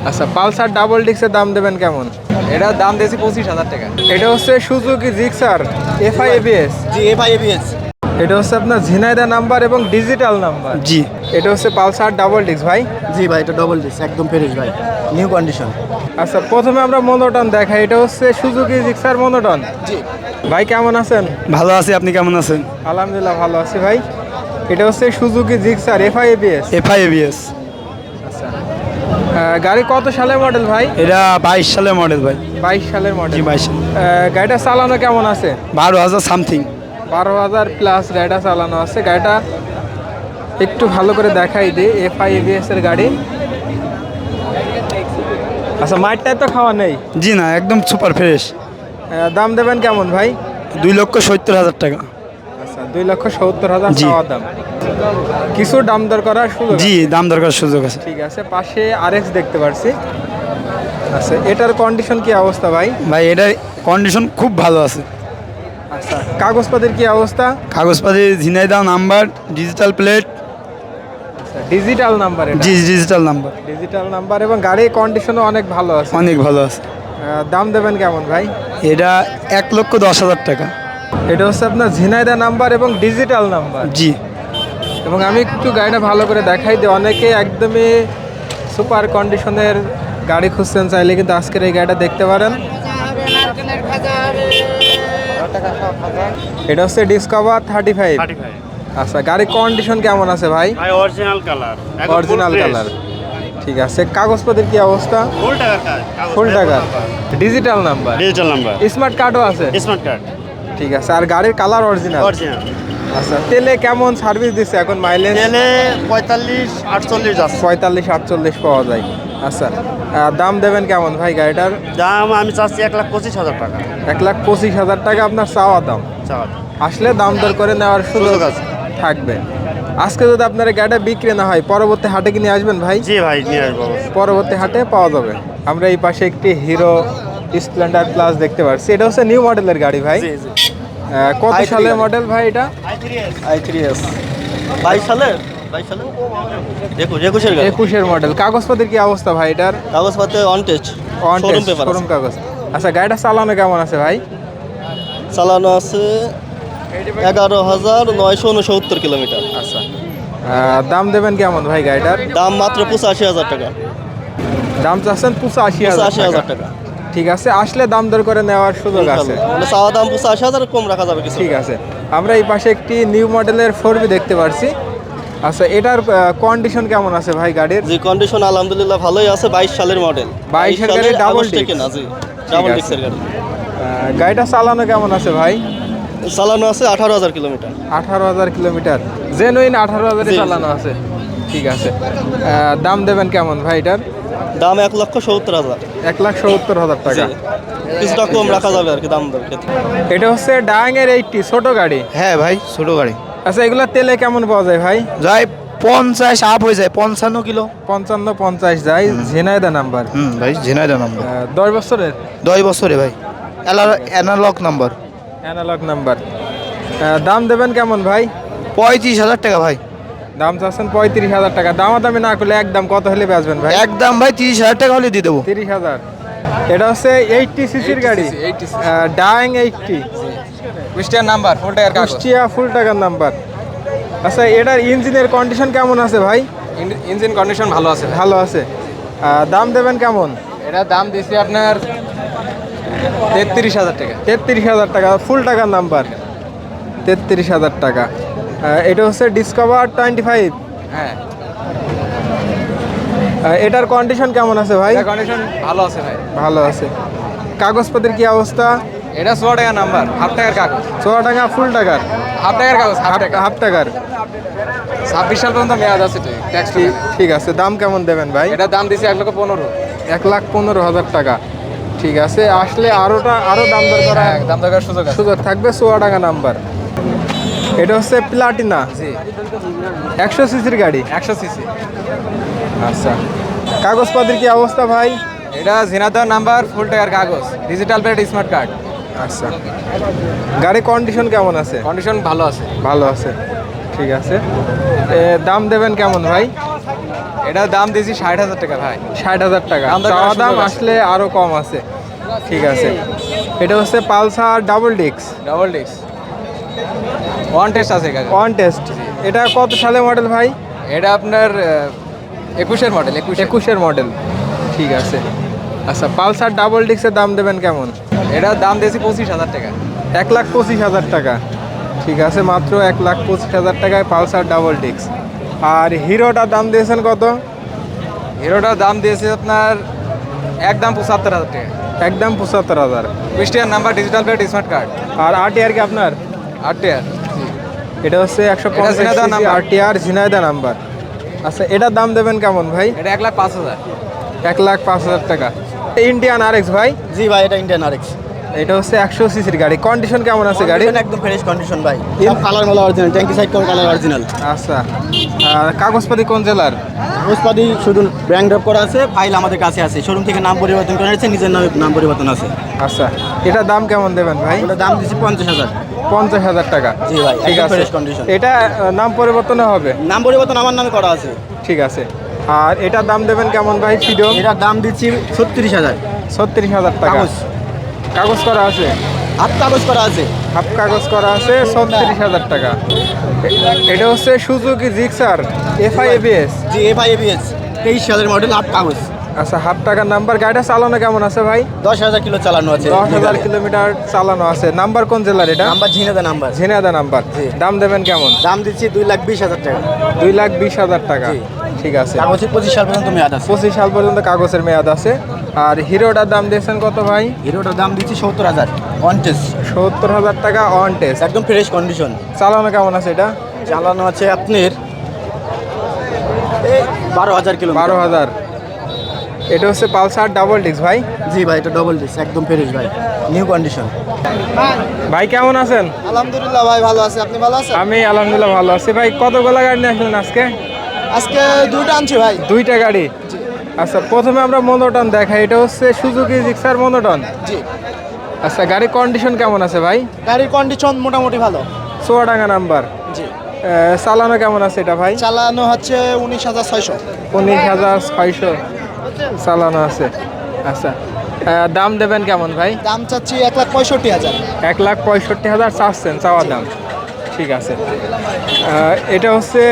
আচ্ছা, Pulsar double ডিক্সের দাম দেবেন কেমন? এটার দাম দিয়েছি 25,000 টাকা। এটা হচ্ছে সুজুকি জিক্সার এফআই এবিএস। জি, এফআই এবিএস। এটা হচ্ছে আপনার ঝিনাইদা নাম্বার এবং ডিজিটাল নাম্বার। জি এটা হচ্ছে পালসার ডাবল ডিক্স ভাই। জি ভাই, এটা ডবল ডিস্ক, একদম ফ্রেশ ভাই, নিউ কন্ডিশন। আচ্ছা, প্রথমে আমরা মনোটন দেখাই। এটা হচ্ছে সুজুকি জিক্সার মনোটন। জি ভাই কেমন আছেন? ভালো আছি, আপনি কেমন আছেন? আলহামদুলিল্লাহ ভালো আছি ভাই। এটা হচ্ছে Suzuki Gixxer FI ABS. FI ABS. আচ্ছা, গাড়ি কত সালের মডেল ভাই? এটা 22 সালের মডেল ভাই। 22 সালের মডেল। জি 22। গাড়িটা চালানো কেমন আছে? 12,000 সামথিং। 12,000 প্লাস গাড়িটা চালানো আছে। গাড়িটা একটু ভালো করে দেখাই দিই। এফআই এবিএস এর গাড়ি। আচ্ছা, মাইটটাই তো খাওয়া নেই। জি না, একদম সুপার ফ্রেশ। দাম দেবেন কেমন ভাই? 2,70,000 টাকা। আচ্ছা, 2,70,000 জি। চাওয়া দাম। কিছু দাম দর করার সুযোগ জি, দাম দরকার সুযোগ আছে। ঠিক আছে। পাশে আরএক্স দেখতে পাচ্ছি। আচ্ছা, এটার কন্ডিশন কি অবস্থা ভাই? ভাই এটার কন্ডিশন খুব ভালো আছে। আচ্ছা, কাগজপত্রের কি অবস্থা? কাগজপাতি Jhenaidah number, digital plate. Digital number. জি, ডিজিটাল নাম্বার। ডিজিটাল নাম্বার এবং গাড়ির কন্ডিশনও অনেক ভালো আছে। অনেক ভালো আছে। দাম দেবেন কেমন ভাই? এটা 1,10,000 টাকা। এটা হচ্ছে আপনার ঝিনাইদা নাম্বার এবং ডিজিটাল নাম্বার। জি এবং আমি একটু গাড়িটা ভালো করে দেখাই দিই। অনেকে একদমই সুপার কন্ডিশনের গাড়ি খুঁজছেন, চাইলে কিন্তু আজকের এই গাড়িটা দেখতে পারেন। এটা হচ্ছে ডিসকভার 35। আচ্ছা, গাড়ির কন্ডিশন কেমন আছে ভাই? Original colour, original colour. ঠিক আছে। কাগজপত্রের কি অবস্থা? ফুল টাকা। Digital number. Digital number, smart কার্ডও আছে। স্মার্ট কার্ড, ঠিক আছে। আর গাড়ির কালার অরিজিনাল। অরিজিনাল। আচ্ছা, তেলে কেমন সার্ভিস দিচ্ছে এখন? মাইলেজ তেলে 45-48 যাচ্ছে। 45-48 পাওয়া যায়। আচ্ছা, দাম দেবেন কেমন ভাই গাড়িটার? দাম আমি চাচ্ছি 1,25,000 টাকা। 1,25,000 টাকা আপনার চাওয়া দাম। চাওয়া। আসলে দাম দর করে নেওয়ার সুযোগ সুযোগ আছে। থাকবে। আজকে যদি আপনার এই গাড়িটা বিক্রি না হয়, পরবর্তী হাটে কি নিয়ে আসবেন ভাই? জি ভাই, নিয়ে আসবো অবশ্যই। পরবর্তী হাটে পাওয়া যাবে। আমরা এই পাশে একটি হিরো স্প্লেন্ডার প্লাস দেখতে পাচ্ছি। এটা হচ্ছে নিউ মডেলের গাড়ি ভাই। জি জি। কত i3 সালের গাড়ি। মডেল ভাই এটা? i3s 22 সালের 21 গাড়ি। 21-এর মডেল। কাগজপত্রের কি অবস্থা ভাই এটার? কাগজপত্র on test, showroom paper, showroom কাগজ। আচ্ছা, গাড়িটা চালানো কেমন আছে ভাই? চালানো আছে 11,969 কিলোমিটার। আচ্ছা, দাম দেবেন কেমন ভাই গাড়িটার? দাম মাত্র 85,000 টাকা। দাম চাচ্ছেন 85,000 85,000 টাকা। ঠিক আছে, আসলে দাম দর করে নেওয়ার সুযোগ আছে। মানে চাওয়া দাম 85,000, কম রাখা যাবে কিছু। ঠিক আছে। আমরা এই পাশে একটি নিউ মডেলের 4B দেখতে পাচ্ছি। আচ্ছা, এটার কন্ডিশন কেমন আছে ভাই গাড়ির? জি, কন্ডিশন আলহামদুলিল্লাহ ভালোই আছে। 22 সালের মডেল। 22 এর গাড়ি, ডাবল ডিস্ক। কেনা। জি, ডাবল আছে। ডিস্কের গাড়ি। গাড়িটা চালানো কেমন আছে ভাই? চালানো আছে 18,000 কিলোমিটার। 18,000 কিলোমিটার। জেনুইন 18,000 জি, জি। চালানো আছে। ঠিক আছে। দাম দেবেন কেমন ভাই এটার? দাম 1,70,000। 1,70,000 টাকা। জি, কিছুটা কম রাখা যাবে আর কি দাম দর ক্ষেত্রে। এটা হচ্ছে ডায়াঙের 80 ছোট গাড়ি। হ্যাঁ ভাই, ছোট গাড়ি। আচ্ছা, এগুলা তেলে কেমন পাওয়া যায় ভাই? যাই 50 আপ হয়ে যায়, 55 কিলো। 55-50 যায়। ঝিনাইদা নাম্বার। ভাই ঝিনাইদহ নাম্বার। 10 বছরের 10 বছরে ভাই। Analog number. Analog number. দাম দেবেন কেমন ভাই? 35,000 টাকা ভাই। দাম চাচ্ছেন 35,000 টাকা। দামাদামি না করলে একদম কত হলে বেচবেন ভাই? একদম ভাই 30,000 টাকা হলে দিয়ে দেবো। 30,000। এটা হচ্ছে 80 সিসির গাড়ি। ডায়াং 80। কুষ্টিয়ার নাম্বার, ফুল টাকার কুষ্টিয়া ফুল টাকার নাম্বার। আচ্ছা, এটার ইঞ্জিনের কন্ডিশন কেমন আছে ভাই? ইঞ্জিন কন্ডিশন ভালো আছে। ভালো আছে। দাম দেবেন কেমন? এটার দাম দিয়েছি আপনার 33,000 টাকা। 33,000 টাকা। ফুল টাকার নাম্বার। 33,000 টাকা। এটা হচ্ছে ডিসকভার 25। হ্যাঁ, এটার কন্ডিশন কেমন আছে ভাই? কন্ডিশন ভালো আছে ভাই। ভালো আছে। কাগজপত্রের কি অবস্থা? এটা 100 টাকা নাম্বার, হাফ টাকার কাগজ। 100 টাকা ফুল টাকার? হাফ টাকার কাগজ, হাফ টাকা। হাফ টাকার। 26 সাল পর্যন্ত মেয়াদ আছে ট্যাক্স। ঠিক আছে। দাম কেমন দেবেন ভাই? এটার দাম দিয়েছি 1,15,000। 1,15,000 টাকা। ঠিক আছে। আসলে আরো দাম দর করা দাম দরকার সুযোগ আছে। সুযোগ থাকবে। 100 টাকা নাম্বার। এটা হচ্ছে প্লাটিনা। জি, 100 সিসির গাড়ি। 100 সিসি। আচ্ছা, কাগজপত্রের কি অবস্থা ভাই? এটা ঝিনাইদহ নাম্বার, ফুল টাকার কাগজ, ডিজিটাল প্লেট, স্মার্ট কার্ড। আচ্ছা, গাড়ির কন্ডিশন কেমন আছে? কন্ডিশন ভালো আছে। ভালো আছে। ঠিক আছে। দাম দেবেন কেমন ভাই? এটার দাম দিয়েছি 60,000 টাকা ভাই। 60,000 টাকা। দাম দর করার চাওয়া দাম সুযোগ আছে। আসলে আরো কম আছে। ঠিক আছে, এটা হচ্ছে পালসার ডাবল ডিক্স ডাবল ডিস্ক ওয়ান টেস্ট আছে কাকা। On test. এটা কত সালে মডেল ভাই? এটা আপনার 21-এর মডেল। 21-এর মডেল। ঠিক আছে। আচ্ছা, পালসার ডাবল ডিক্সের দাম দেবেন কেমন? এটার দাম দিয়েছি 25,000 টাকা। 1,25,000 টাকা। ঠিক আছে, মাত্র 1,25,000 টাকায় পালসার ডাবল ডিক্স। আর হিরোটার দাম দিয়েছেন কত? হিরোটার দাম দিয়েছে আপনার একদম 75,000 টাকা। একদম 75,000। ক্রিস্টিয়ান number, digital plate, smart card, আর আরটিআর কি আপনার? 8 টায়ার। এটা হচ্ছে এটা 150 Jhenaidah CC number. RTR Jhenaidah number. আচ্ছা, এটার দাম দেবেন কেমন ভাই? এটা 1,05,000। 1,05,000 টাকা। ইন্ডিয়ান আরএক্স ভাই, জি ভাই, এটা ইন্ডিয়ান আরএক্স। এটা হচ্ছে 100 সিসির গাড়ি। কন্ডিশন কেমন আছে গাড়ি? একদম ফ্রেশ কন্ডিশন ভাই, সব কালার মালা অরিজিনাল, ট্যাঙ্কি সাইড কালার অরিজিনাল। আচ্ছা, আর কাগজপাতি কোন জেলার? ওসপাদি শুধু ব্র্যান্ড ড্রপ করা আছে, ফাইল আমাদের কাছে আছে, শোরুম থেকে নাম পরিবর্তন করা হয়েছে, নিজের নাম পরিবর্তন আছে। আচ্ছা, এটার দাম কেমন দেবেন ভাই? ওটার দাম দিচ্ছি 50,000। 50,000 টাকা। জি ভাই, ঠিক একদম আছে। Fresh condition. এটা নাম পরিবর্তন হবে? নাম পরিবর্তন আমার নামে করা আছে। ঠিক আছে। আর এটার দাম দেবেন কেমন ভাই? ফ্রিডম এটার দাম দিচ্ছি 36,000। 36,000 টাকা। কাগজ কাগজ করা আছে? হাফ কাগজ করা আছে। হাফ কাগজ করা আছে, 36,000 টাকা। এটা হচ্ছে সুজুকি জিক্সার এফআই এবিএস। জি, এফআই এবিএস 23 সালের মডেল, হাফ কাগজ। আচ্ছা, হাফ টাকার নাম্বার। গাড়িটা চালানো কেমন আছে ভাই? 10,000 কিলো চালানো আছে। 10,000 কিলোমিটার চালানো আছে। নাম্বার কোন জেলার এটা? Number Jhenaidah number. Jhenaidah number. জি। দাম দেবেন কেমন? দাম দিচ্ছি 2,20,000 টাকা। 2,20,000 টাকা। জি। ঠিক আছে। কাগজে 25 সাল পর্যন্ত মেয়াদ আছে। 25 সাল পর্যন্ত কাগজের মেয়াদ আছে। আর হিরোটার দাম দিয়েছেন কত ভাই? হিরোটার দাম দিচ্ছি 70,000 অন টেস্ট, 70,000 টাকা অন টেস্ট। একদম ফ্রেশ কন্ডিশন। চালানো কেমন আছে এটা? চালানো আছে আপনার 12,000 কিলো। 12,000। এটা হচ্ছে পালসার ডাবল ডিস্ক ভাই। জি ভাই, এটা ডবল ডিস্ক, একদম ফ্রেশ ভাই, নিউ কন্ডিশন। ভাই কেমন আছেন? আলহামদুলিল্লাহ ভাই, ভালো আছে। আপনি ভালো আছেন? আমি আলহামদুলিল্লাহ ভালো আছি। ভাই কতগুলো গাড়ি নিয়ে আসলেন আজকে? আজকে দুটো আনছি ভাই। 2টা গাড়ি। আচ্ছা, প্রথমে আমরা মনোটন দেখাই। এটা হচ্ছে সুজুকি জিক্সার মনোটন। জি, আচ্ছা, গাড়ির কন্ডিশন কেমন আছে ভাই? গাড়ির কন্ডিশন মোটামুটি ভালো। চুয়াডাঙ্গা নাম্বার। জি, চালানো কেমন আছে এটা ভাই? চালানো হচ্ছে 19,600। 19,600 চালানো আছে। আচ্ছা, দাম দেবেন কেমন ভাই? দাম চাচ্ছি 1,65,000। 1,65,000 চাচ্ছেন চাওয়া দাম। ঠিক আছে। এটা হচ্ছে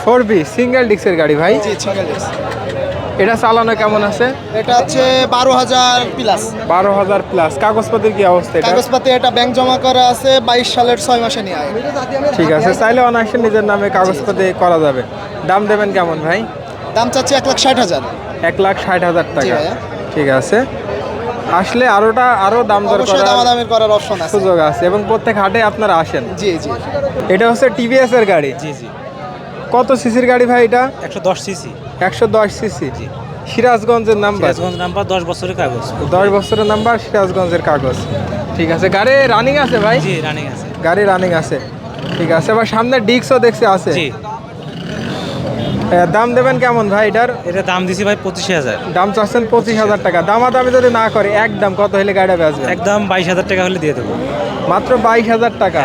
4B সিঙ্গেল ডিস্কের গাড়ি ভাই। জি, সিঙ্গেল ডিস্ক। এটা চালানো কেমন আছে? এটা হচ্ছে 12,000 প্লাস। 12,000 প্লাস। কাগজপত্রের কি অবস্থা এটা? কাগজপাতি এটা ব্যাংক জমা করা আছে 22 সালের 6 মাসে নিয়ে আয়। ঠিক আছে, চাইলে অনায়াসে নিজের নামে কাগজপত্র করা যাবে। দাম দেবেন কেমন ভাই? দাম চাচ্ছি 1,60,000। 1,60,000 জি টাকা। ভাইয়া। ঠিক আছে, আসলে আরো দাম দর অবশ্যই করার দামাদামির করার অপশন আছে। সুযোগ আছে এবং প্রত্যেক হাটে আপনারা আসেন। জি জি। এটা হচ্ছে টিভিএস এর গাড়ি। জি জি, কত সিসির গাড়ি ভাই এটা? 110 সিসি, 110 সিসি। সিরাজগঞ্জের নাম্বার। সিরাজগঞ্জ নাম্বার, 10 বছরের কাগজ। 10 বছরের নাম্বার, সিরাজগঞ্জের কাগজ। ঠিক আছে, গাড়ি রানিং আছে ভাই? জি, রানিং আছে। গাড়ি রানিং আছে। ঠিক আছে, আবার সামনে ডিস্কও দেখছি আছে। জি, দাম দেবেন কেমন ভাই এটার? এটা দাম দিছি ভাই 25,000। দাম চাচ্ছেন 25,000 টাকা। দামাদামি যদি না করে একদম কত হলে গাড়িটা বেচবেন? একদম 22,000 টাকা হলে দিয়ে দেবো। মাত্র 22,000 টাকা।